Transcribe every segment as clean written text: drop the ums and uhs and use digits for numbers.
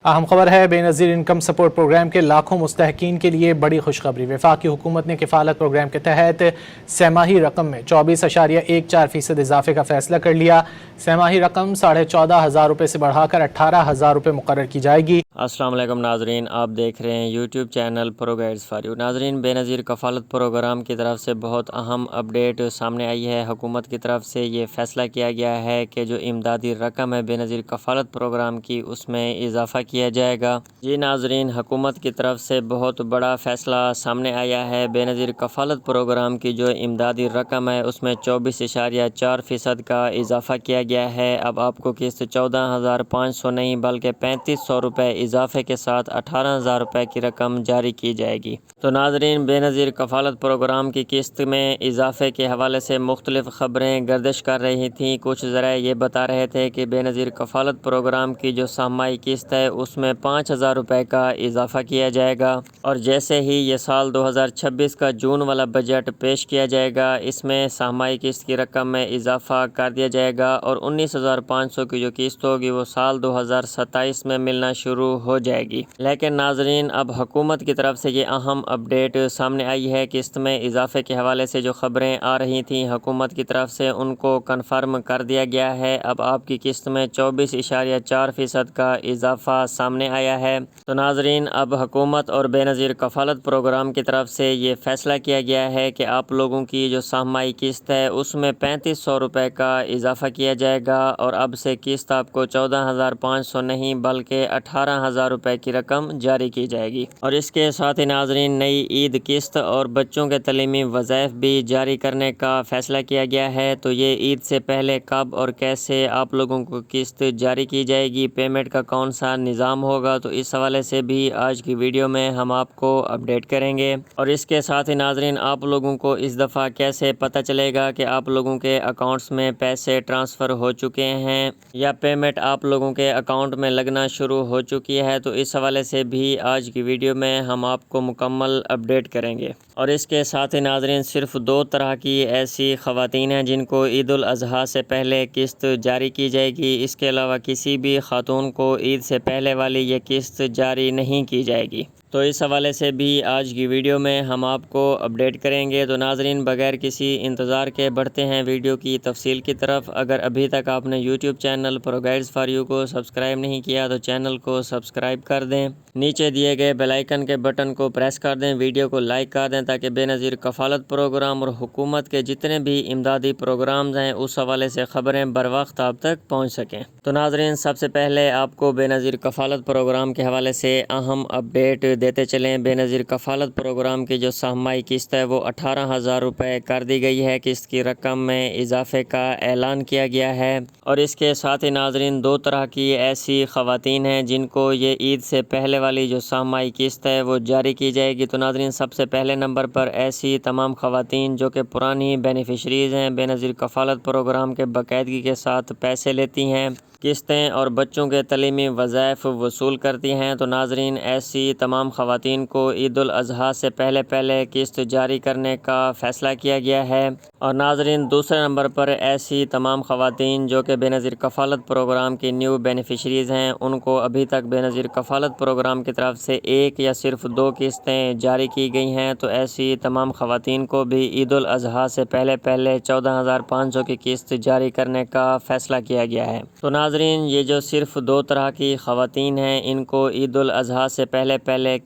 اہم خبر ہے بے نظیر انکم سپورٹ پروگرام کے لاکھوں مستحقین کے لیے بڑی خوشخبری۔ وفاقی حکومت نے کفالت پروگرام کے تحت سہ ماہی رقم میں 24.14% اضافے کا فیصلہ کر لیا۔ سہ ماہی رقم 14,500 روپے سے بڑھا کر 18,000 روپے مقرر کی جائے گی۔ السلام علیکم ناظرین، آپ دیکھ رہے ہیں YouTube channel pro guides for you. ناظرین، بے نظیر کفالت پروگرام کی طرف سے بہت اہم اپڈیٹ سامنے آئی ہے۔ حکومت کی طرف سے یہ فیصلہ کیا گیا ہے کہ جو امدادی رقم ہے بے نظیر کفالت پروگرام کی، اس میں اضافہ کیا جائے گا۔ جی ناظرین، حکومت کی طرف سے بہت بڑا فیصلہ سامنے آیا ہے۔ بے نظیر کفالت پروگرام کی جو امدادی رقم ہے اس میں 24.4% کا اضافہ کیا گیا ہے۔ اب آپ کو قسط 14,500 نہیں بلکہ 3,500 روپے اضافے کے ساتھ 18,000 روپے کی رقم جاری کی جائے گی۔ تو ناظرین، بے نظیر کفالت پروگرام کی قسط میں اضافے کے حوالے سے مختلف خبریں گردش کر رہی تھیں۔ کچھ ذرائع یہ بتا رہے تھے کہ بے نظیر کفالت پروگرام کی جو سہ ماہی قسط ہے اس میں 5,000 روپے کا اضافہ کیا جائے گا، اور جیسے ہی یہ سال 2026 کا جون والا بجٹ پیش کیا جائے گا، اس میں سہ ماہی قسط کی رقم میں اضافہ کر دیا جائے گا، اور 19,500 کی جو قسط ہوگی وہ سال 2027 میں ملنا شروع ہو جائے گی۔ لیکن ناظرین، اب حکومت کی طرف سے یہ اہم اپڈیٹ سامنے آئی ہے۔ قسط میں اضافے کے حوالے سے جو خبریں آ رہی تھیں حکومت کی طرف سے، ان کو کنفرم کر دیا گیا ہے۔ اب آپ کی قسط میں 24.4% کا اضافہ سامنے آیا ہے۔ تو ناظرین، اب حکومت اور بے نظیر کفالت پروگرام کی طرف سے یہ فیصلہ کیا گیا ہے کہ آپ لوگوں کی جو سہ ماہی قسط ہے اس میں 3,500 روپے کا اضافہ کیا جائے گا، اور اب سے قسط آپ کو 14,500 نہیں بلکہ 18,000 روپے کی رقم جاری کی جائے گی۔ اور اس کے ساتھ ہی ناظرین، نئی عید قسط اور بچوں کے تعلیمی وظائف بھی جاری کرنے کا فیصلہ کیا گیا ہے۔ تو یہ عید سے پہلے کب اور کیسے آپ لوگوں کو قسط جاری کی جائے گی، پیمنٹ کا کون سا نظام ہوگا، تو اس حوالے سے بھی آج کی ویڈیو میں ہم آپ کو اپڈیٹ کریں گے۔ اور اس کے ساتھ ہی ناظرین، آپ لوگوں کو اس دفعہ کیسے پتہ چلے گا کہ آپ لوگوں کے اکاؤنٹس میں پیسے ٹرانسفر ہو چکے ہیں یا پیمنٹ آپ لوگوں کے اکاؤنٹ میں لگنا شروع ہو چکی ہے، تو اس حوالے سے بھی آج کی ویڈیو میں ہم آپ کو مکمل اپڈیٹ کریں گے۔ اور اس کے ساتھ ہی ناظرین، صرف 2 طرح کی ایسی خواتین ہیں جن کو عید الاضحیٰ سے پہلے قسط جاری کی جائے گی۔ اس کے علاوہ کسی بھی خاتون کو عید سے پہلے والی یہ قسط جاری نہیں کی جائے گی۔ تو اس حوالے سے بھی آج کی ویڈیو میں ہم آپ کو اپڈیٹ کریں گے۔ تو ناظرین، بغیر کسی انتظار کے بڑھتے ہیں ویڈیو کی تفصیل کی طرف۔ اگر ابھی تک آپ نے YouTube channel pro guides for you کو سبسکرائب نہیں کیا تو چینل کو سبسکرائب کر دیں، نیچے دیے گئے بیل آئیکن کے بٹن کو پریس کر دیں، ویڈیو کو لائک کر دیں تاکہ بے نظیر کفالت پروگرام اور حکومت کے جتنے بھی امدادی پروگرامز ہیں اس حوالے سے خبریں بر وقت آپ تک پہنچ سکیں۔ تو ناظرین، سب سے پہلے آپ کو بے نظیر کفالت پروگرام کے حوالے سے اہم اپڈیٹ دیتے چلیں۔ بے نظیر کفالت پروگرام کی جو سہ ماہی قسط ہے وہ 18,000 روپے کر دی گئی ہے۔ قسط کی رقم میں اضافے کا اعلان کیا گیا ہے۔ اور اس کے ساتھ ہی ناظرین، 2 طرح کی ایسی خواتین ہیں جن کو یہ عید سے پہلے والی جو سہ ماہی قسط ہے وہ جاری کی جائے گی۔ تو ناظرین، سب سے پہلے نمبر پر ایسی تمام خواتین جو کہ پرانی بینیفیشریز ہیں، بے نظیر کفالت پروگرام کے باقاعدگی کے ساتھ پیسے لیتی ہیں، قسطیں اور بچوں کے تعلیمی وظائف وصول کرتی ہیں۔ تو ناظرین، ایسی تمام خواتین کو عید الاضحیٰ سے پہلے قسط جاری کرنے کا فیصلہ کیا گیا ہے۔ اور ناظرین، دوسرے نمبر پر ایسی تمام خواتین جو کہ بے نظیر کفالت پروگرام کی نیو بینیفیشریز ہیں، ان کو ابھی تک بے نظیر کفالت پروگرام کی طرف سے 1 یا صرف 2 قسطیں جاری کی گئی ہیں۔ تو ایسی تمام خواتین کو بھی عید الاضحیٰ سے پہلے 14,500 کی قسط جاری کرنے کا فیصلہ کیا گیا ہے۔ تو ناظرین، یہ جو صرف 2 طرح کی خواتین ہیں، ان کو عید الاضحیٰ سے پہلے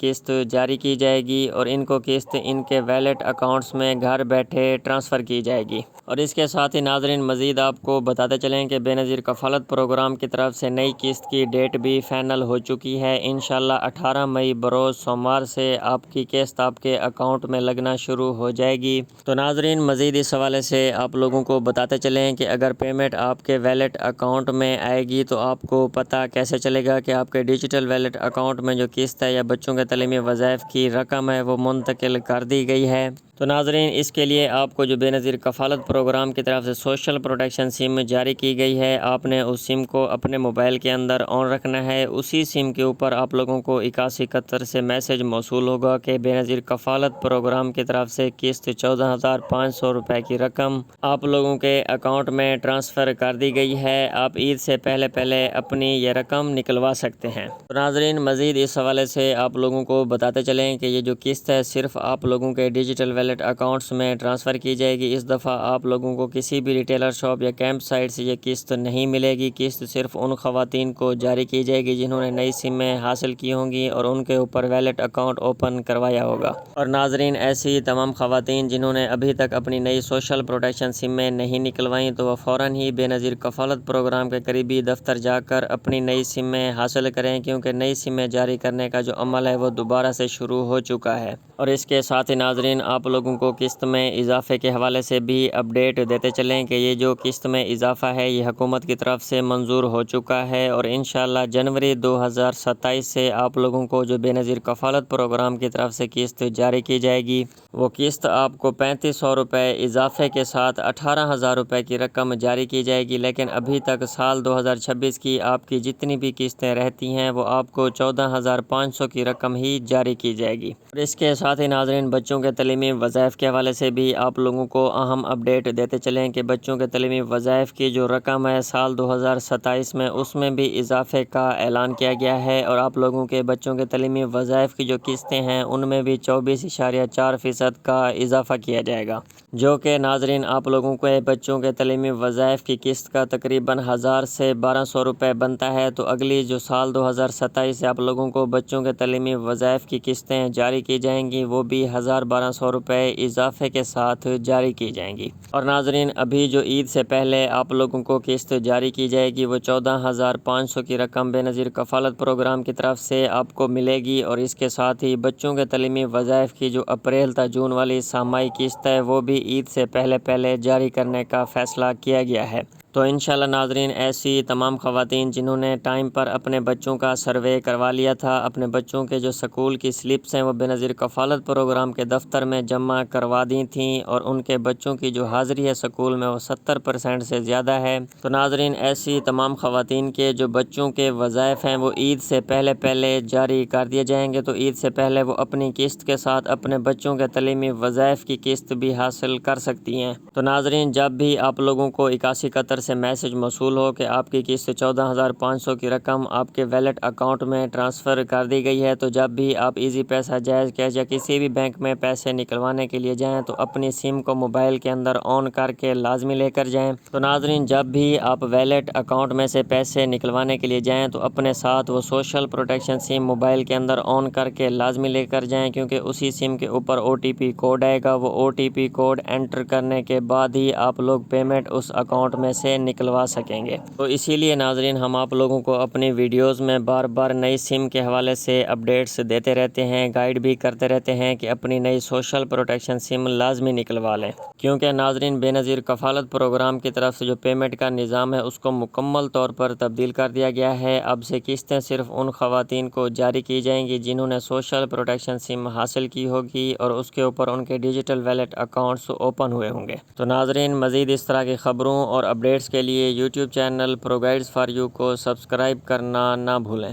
قسط جاری کی جائے گی، اور ان کو قسط ان کے ویلٹ اکاؤنٹس میں گھر بیٹھے ٹرانسفر کی جائے گی۔ اور اس کے ساتھ ہی ناظرین، مزید آپ کو بتاتے چلیں کہ بے نظیر کفالت پروگرام کی طرف سے نئی قسط کی ڈیٹ بھی فائنل ہو چکی ہے۔ انشاءاللہ 18 مئی بروز سوموار سے آپ کی قسط آپ کے اکاؤنٹ میں لگنا شروع ہو جائے گی۔ تو ناظرین، مزید اس حوالے سے آپ لوگوں کو بتاتے چلیں کہ اگر پیمنٹ آپ کے ویلٹ اکاؤنٹ میں آئے گی تو آپ کو پتہ کیسے چلے گا کہ آپ کے ڈیجیٹل ویلٹ اکاؤنٹ میں جو قسط ہے یا بچوں کے تعلیمی وظائف کی رقم ہے وہ منتقل کر دی گئی ہے۔ تو ناظرین، اس کے لیے آپ کو جو بے نظیر کفالت پروگرام کی طرف سے سوشل پروٹیکشن سم جاری کی گئی ہے، آپ نے اس سم کو اپنے موبائل کے اندر آن رکھنا ہے۔ اسی سم کے اوپر آپ لوگوں کو 8171 سے میسج موصول ہوگا کہ بے نظیر کفالت پروگرام کی طرف سے قسط 14,500 روپے کی رقم آپ لوگوں کے اکاؤنٹ میں ٹرانسفر کر دی گئی ہے۔ آپ عید سے پہلے پہلے اپنی یہ رقم نکلوا سکتے ہیں۔ تو ناظرین مزید اس حوالے سے آپ لوگوں کو بتاتے چلیں کہ یہ جو قسط ہے صرف آپ لوگوں کے ڈیجیٹل ویلیٹ اکاؤنٹس میں ٹرانسفر کی جائے گی۔ اس دفعہ آپ لوگوں کو کسی بھی ریٹیلر شاپ یا کیمپ سائٹ سے یہ قسط نہیں ملے گی۔ قسط صرف ان خواتین کو جاری کی جائے گی جنہوں نے نئی سمیں حاصل کی ہوں گی اور ان کے اوپر ویلیٹ اکاؤنٹ اوپن کروایا ہوگا۔ اور ناظرین ایسی تمام خواتین جنہوں نے ابھی تک اپنی نئی سوشل پروٹیکشن سمیں نہیں نکلوائیں تو وہ فوراً ہی بے نظیر کفالت پروگرام کے قریبی دفتر جا کر اپنی نئی سمیں حاصل کریں، کیونکہ نئی سمیں جاری کرنے کا جو عمل ہے وہ دوبارہ سے شروع ہو چکا ہے۔ اور اس کے ساتھ ہی ناظرین آپ لوگوں کو قسط میں اضافے کے حوالے سے بھی اپڈیٹ دیتے چلیں کہ یہ جو قسط میں اضافہ ہے یہ حکومت کی طرف سے منظور ہو چکا ہے اور انشاءاللہ جنوری 2027 سے آپ لوگوں کو جو بے نظیر کفالت پروگرام کی طرف سے قسط جاری کی جائے گی وہ قسط آپ کو 3500 روپے اضافے کے ساتھ 18,000 روپے کی رقم جاری کی جائے گی، لیکن ابھی تک سال 2026 کی آپ کی جتنی بھی قسطیں رہتی ہیں وہ آپ کو 14,500 کی رقم ہی جاری کی جائے گی۔ اور اس کے ساتھ ہی ناظرین بچوں کے تعلیمی وظائف کے حوالے سے بھی آپ لوگوں کو اہم اپڈیٹ دیتے چلیں کہ بچوں کے تعلیمی وظائف کی جو رقم ہے سال 2027 میں اس میں بھی اضافے کا اعلان کیا گیا ہے اور آپ لوگوں کے بچوں کے تعلیمی وظائف کی جو قسطیں ہیں ان میں بھی 24.4% کا اضافہ کیا جائے گا، جو کہ ناظرین آپ لوگوں کو بچوں کے تعلیمی وظائف کی قسط کا تقریباً 1000 سے 1200 روپے بنتا ہے۔ تو اگلی جو سال 2027 سے آپ لوگوں کو بچوں کے تعلیمی وظائف کی قسطیں جاری کی جائیں گی وہ بھی 1200 روپے اضافے کے ساتھ جاری کی جائیں گی۔ اور ناظرین ابھی جو عید سے پہلے آپ لوگوں کو قسط جاری کی جائے گی وہ 14,500 کی رقم بے نظیر کفالت پروگرام کی طرف سے آپ کو ملے گی اور اس کے ساتھ ہی بچوں کے تعلیمی وظائف کی جو اپریل تا جون والی سامائی قسط ہے وہ بھی عید سے پہلے جاری کرنے کا فیصلہ کیا گیا ہے۔ تو انشاءاللہ ناظرین ایسی تمام خواتین جنہوں نے ٹائم پر اپنے بچوں کا سروے کروا لیا تھا، اپنے بچوں کے جو سکول کی سلپس ہیں وہ بے نظیر کفالت پروگرام کے دفتر میں جمع کروا دی تھیں اور ان کے بچوں کی جو حاضری ہے سکول میں وہ 70% سے زیادہ ہے، تو ناظرین ایسی تمام خواتین کے جو بچوں کے وظائف ہیں وہ عید سے پہلے جاری کر دیے جائیں گے، تو عید سے پہلے وہ اپنی قسط کے ساتھ اپنے بچوں کے تعلیمی وظائف کی قسط بھی حاصل کر سکتی ہیں۔ تو ناظرین جب بھی آپ لوگوں کو 8171 سے میسج موصول ہو کہ آپ کی قسط 14,500 کی رقم آپ کے ویلیٹ اکاؤنٹ میں ٹرانسفر کر دی گئی ہے، تو جب بھی آپ ایزی پیسہ، جائز کیش یا کسی بھی بینک میں پیسے نکلوانے کے لیے جائیں تو اپنی سم کو موبائل کے اندر آن کر کے لازمی لے کر جائیں۔ تو ناظرین جب بھی آپ ویلیٹ اکاؤنٹ میں سے پیسے نکلوانے کے لیے جائیں تو اپنے ساتھ وہ سوشل پروٹیکشن سم موبائل کے اندر آن کر کے لازمی لے کر جائیں، کیونکہ اسی سم کے اوپر OTP کوڈ آئے گا، وہ OTP کوڈ انٹر کرنے کے بعد ہی آپ لوگ پیمنٹ اس اکاؤنٹ میں سے نکلوا سکیں گے۔ تو اسی لیے ناظرین ہم آپ لوگوں کو اپنی ویڈیوز میں بار بار نئی سم کے حوالے سے اپڈیٹس دیتے رہتے ہیں، گائیڈ بھی کرتے رہتے ہیں کہ اپنی نئی سوشل پروٹیکشن سم لازمی نکلوا لیں، کیونکہ ناظرین بے نظیر کفالت پروگرام کی طرف سے جو پیمنٹ کا نظام ہے اس کو مکمل طور پر تبدیل کر دیا گیا ہے۔ اب سے قسطیں صرف ان خواتین کو جاری کی جائیں گی جنہوں نے سوشل پروٹیکشن سم حاصل کی ہوگی اور اس کے اوپر ان کے ڈیجیٹل ویلیٹ اکاؤنٹس اوپن ہوئے ہوں گے۔ تو ناظرین مزید اس طرح کی خبروں اور اپڈیٹس کے لیے YouTube channel pro guides for you کو سبسکرائب کرنا نہ بھولیں۔